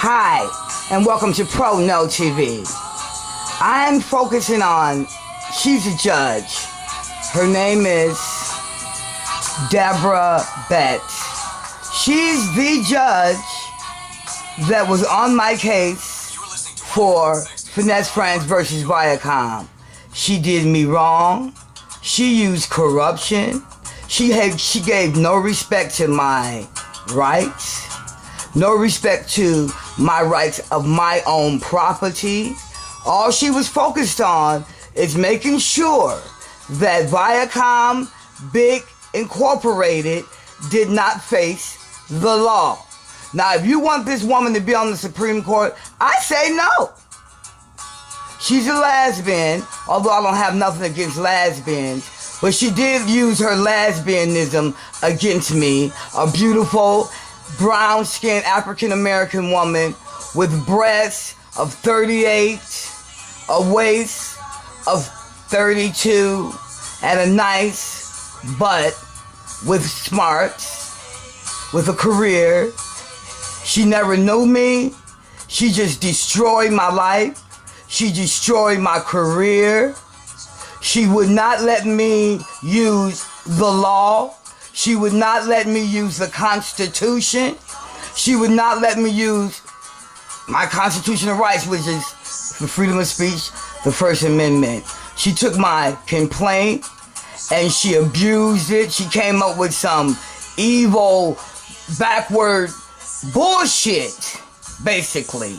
Hi, and welcome to Pro No TV. I'm focusing on, she's a judge. Her name is Deborah Betts. She's the judge that was on my case for Finesse Friends versus Viacom. She did me wrong. She used corruption. She gave no respect to my rights, no respect to my rights of my own property. All she was focused on is making sure that Viacom Big Incorporated did not face the law. Now, if you want this woman to be on the Supreme Court, I say no. She's a lesbian, although I don't have nothing against lesbians. But she did use her lesbianism against me. A beautiful, brown-skinned African-American woman with breasts of 38, a waist of 32, and a nice butt with smarts, with a career. She never knew me. She just destroyed my life. She destroyed my career. She would not let me use the law. She would not let me use the Constitution. She would not let me use my constitutional rights, which is the freedom of speech, the First Amendment. She took my complaint and she abused it. She came up with some evil, backward bullshit, basically.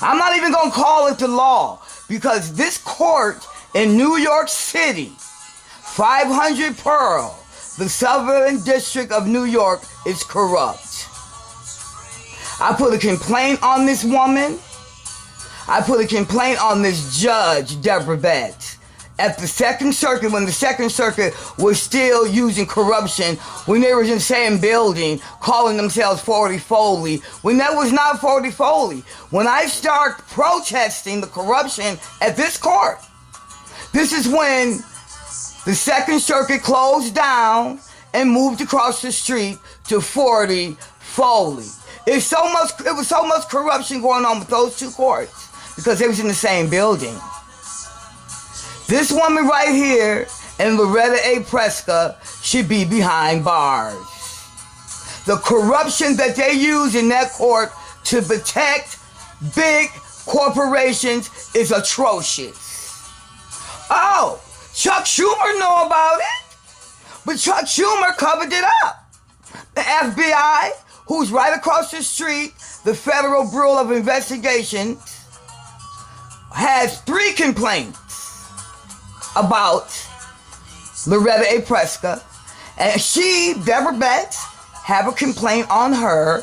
I'm not even going to call it the law, because this court in New York City, 500 Pearl, the Southern District of New York, is corrupt. I put a complaint on this woman. I put a complaint on this judge, Deborah Betts, at the Second Circuit, when the Second Circuit was still using corruption, when they were in the same building, calling themselves 40 Foley, when that was not 40 Foley. When I start protesting the corruption at this court, this is when the Second Circuit closed down and moved across the street to 40 Foley. It was so much corruption going on with those two courts because they was in the same building. This woman right here and Loretta A. Prescott should be behind bars. The corruption that they use in that court to protect big corporations is atrocious. Oh, Chuck Schumer know about it, but Chuck Schumer covered it up. The FBI, who's right across the street, the Federal Bureau of Investigation, has 3 complaints about Loretta A. Prescott, and she, Deborah Betts, have a complaint on her.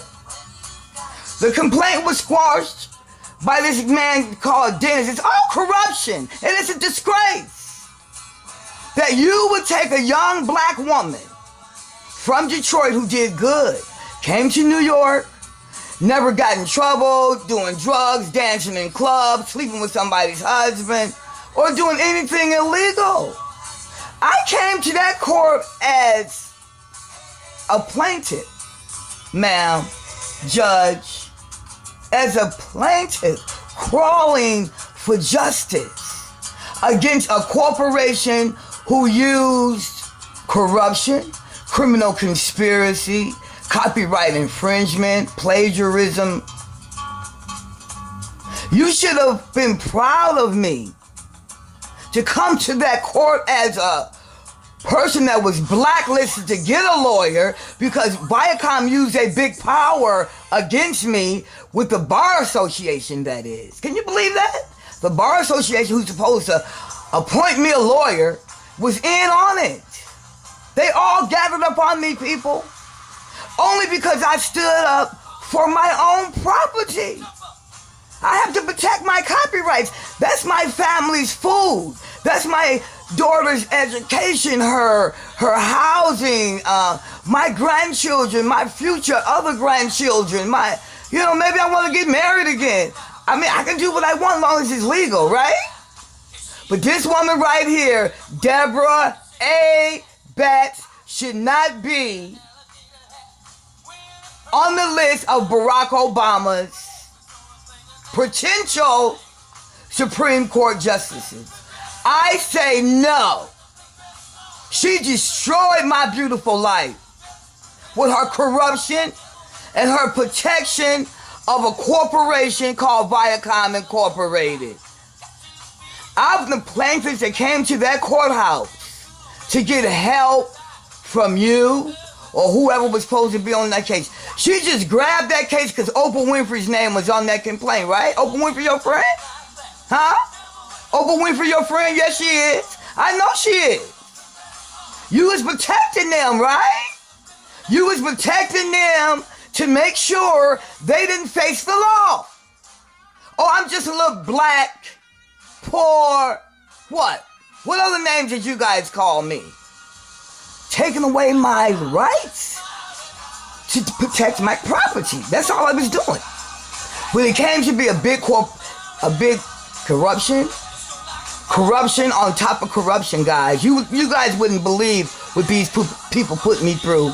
The complaint was squashed by this man called Dennis. It's all corruption, and it's a disgrace that you would take a young black woman from Detroit who did good, came to New York, never got in trouble, doing drugs, dancing in clubs, sleeping with somebody's husband, or doing anything illegal. I came to that court as a plaintiff, ma'am, judge, as a plaintiff crawling for justice against a corporation who used corruption, criminal conspiracy, copyright infringement, plagiarism. You should have been proud of me to come to that court as a person that was blacklisted to get a lawyer because Viacom used a big power against me with the Bar Association, that is. Can you believe that? The Bar Association, who's supposed to appoint me a lawyer, was in on it. They all gathered up on me, people, only because I stood up for my own property. I have to protect my copyrights. That's my family's food. That's my daughter's education, her housing, my grandchildren, my future other grandchildren, maybe I want to get married again. I mean, I can do what I want as long as it's legal, right? But this woman right here, Deborah A. Betts, should not be on the list of Barack Obama's potential Supreme Court justices. I say no. She destroyed my beautiful life with her corruption and her protection of a corporation called Viacom Incorporated. I'm the plaintiffs that came to that courthouse to get help from you or whoever was supposed to be on that case. She just grabbed that case because Oprah Winfrey's name was on that complaint, right? Oprah Winfrey your friend? Huh? Oprah Winfrey your friend? Yes, she is. I know she is. You was protecting them, right? You was protecting them to make sure they didn't face the law. Oh, I'm just a little black, poor, what? What other names did you guys call me? Taking away my rights to protect my property. That's all I was doing. When it came to be a big corruption on top of corruption, guys. You guys wouldn't believe what these people put me through.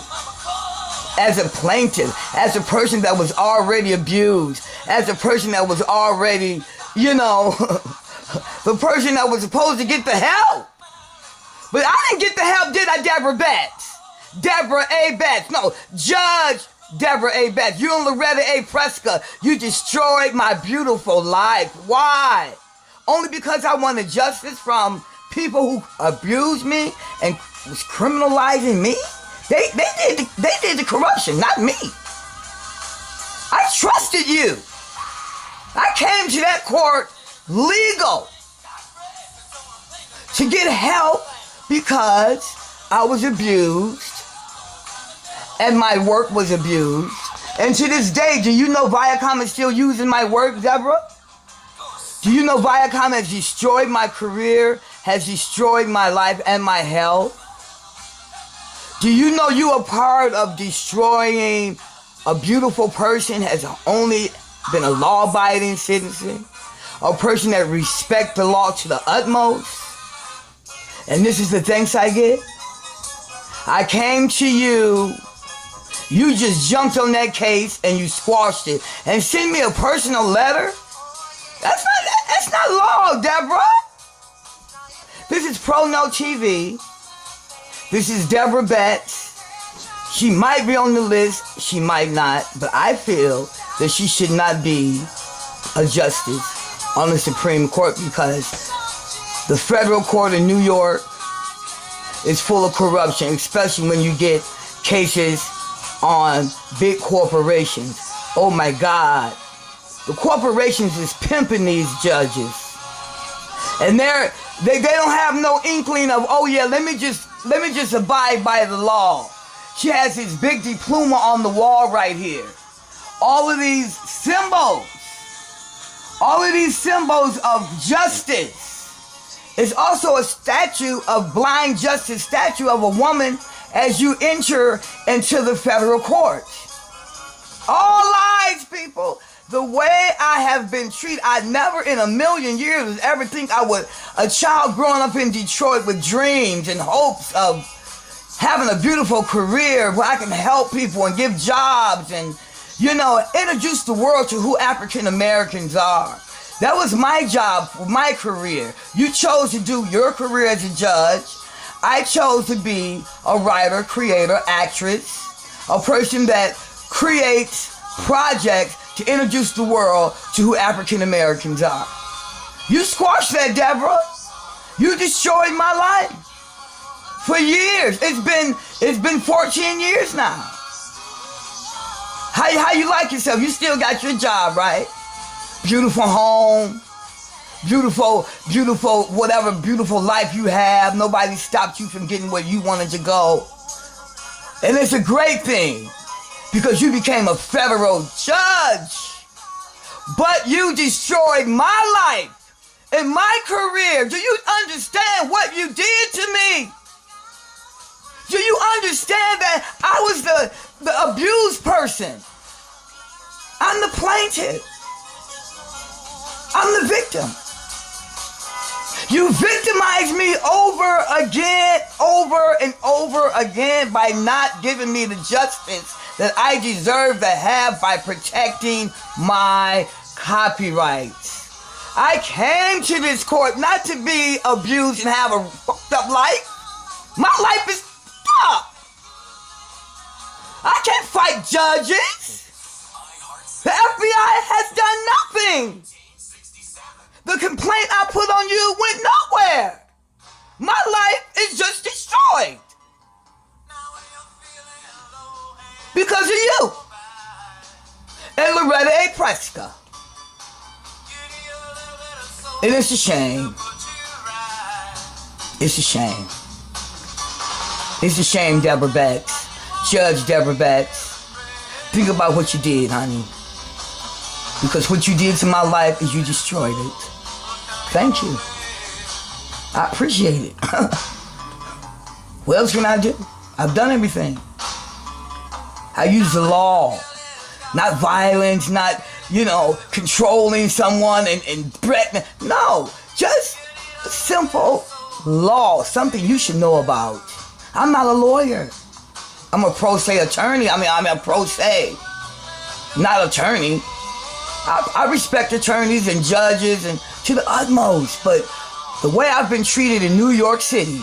As a plaintiff, as a person that was already abused, as a person that was already, the person that was supposed to get the help. But I didn't get the help, did I, Deborah Betts? Deborah A. Betts. No, Judge Deborah A. Betts. You and Loretta A. Preska, you destroyed my beautiful life. Why? Only because I wanted justice from people who abused me and was criminalizing me? They did the corruption, not me. I trusted you. I came to that court legal to get help because I was abused and my work was abused. And to this day, do you know Viacom is still using my work, Deborah? Do you know Viacom has destroyed my career, has destroyed my life and my health? Do you know you are part of destroying a beautiful person has only been a law-abiding citizen? A person that respects the law to the utmost? And this is the thanks I get? I came to you. You just jumped on that case and you squashed it. And sent me a personal letter? That's not law, Deborah. This is Pro No TV. This is Deborah Betts. She might be on the list, she might not, but I feel that she should not be a justice on the Supreme Court because the federal court in New York is full of corruption, especially when you get cases on big corporations. Oh my God. The corporations is pimping these judges. And they don't have no inkling of, oh yeah, let me just abide by the law. She has this big diploma on the wall right here. All of these symbols of justice. It's also a statue of blind justice, statue of a woman as you enter into the federal court. All lies, people. The way I have been treated, I never in a million years would ever think a child growing up in Detroit with dreams and hopes of having a beautiful career where I can help people and give jobs and, introduce the world to who African Americans are. That was my job, my career. You chose to do your career as a judge. I chose to be a writer, creator, actress, a person that creates projects to introduce the world to who African Americans are. You squashed that, Deborah. You destroyed my life. For years. It's been 14 years now. How you like yourself? You still got your job, right? Beautiful home. Beautiful whatever beautiful life you have. Nobody stopped you from getting where you wanted to go. And it's a great thing. Because you became a federal judge. But you destroyed my life and my career. Do you understand what you did to me? Do you understand that I was the abused person? I'm the plaintiff. I'm the victim. You victimized me over and over again by not giving me the justice that I deserve to have by protecting my copyrights. I came to this court not to be abused and have a fucked up life. My life is fucked up. I can't fight judges. The FBI has done nothing. The complaint I put on you went nowhere. My life is just destroyed. Because of you. And Loretta A. Prescott. And it's a shame. It's a shame. It's a shame, Deborah Betts. Judge Deborah Betts. Think about what you did, honey. Because what you did to my life is you destroyed it. Thank you. I appreciate it. What else can I do? I've done everything. I use the law. Not violence, not, controlling someone and threatening. No, just a simple law. Something you should know about. I'm not a lawyer. I'm a pro se attorney. I'm a pro se. Not attorney. I respect attorneys and judges and to the utmost, but the way I've been treated in New York City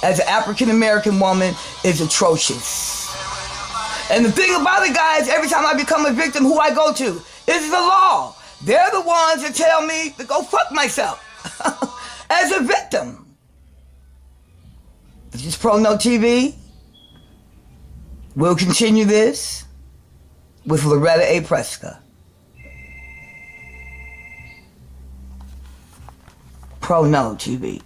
as an African American woman is atrocious. And the thing about it, guys, every time I become a victim, who I go to is the law. They're the ones that tell me to go fuck myself as a victim. This is Pro No TV. We'll continue this with Loretta A. Prescott. Pro No TV.